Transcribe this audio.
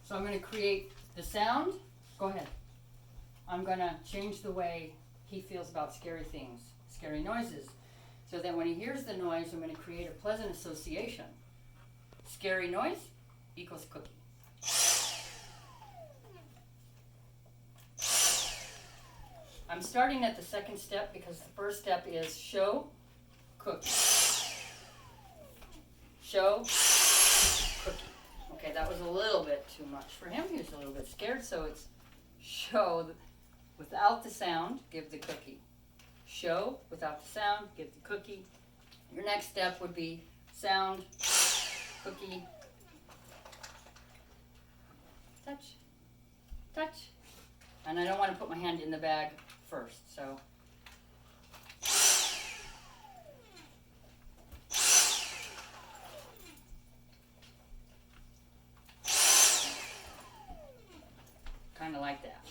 So I'm going to create the sound. Go ahead. I'm going to change the way he feels about scary things, scary noises. So that when he hears the noise, I'm going to create a pleasant association. Scary noise equals cookie. I'm starting at the second step because the first step is show, cookie. Show, cookie. Okay, that was a little bit too much for him. He was a little bit scared, so it's show without the sound, give the cookie. Show without the sound, give the cookie. Your next step would be sound, cookie, touch, touch. And I don't want to put my hand in the bag first, so. Kind of like that.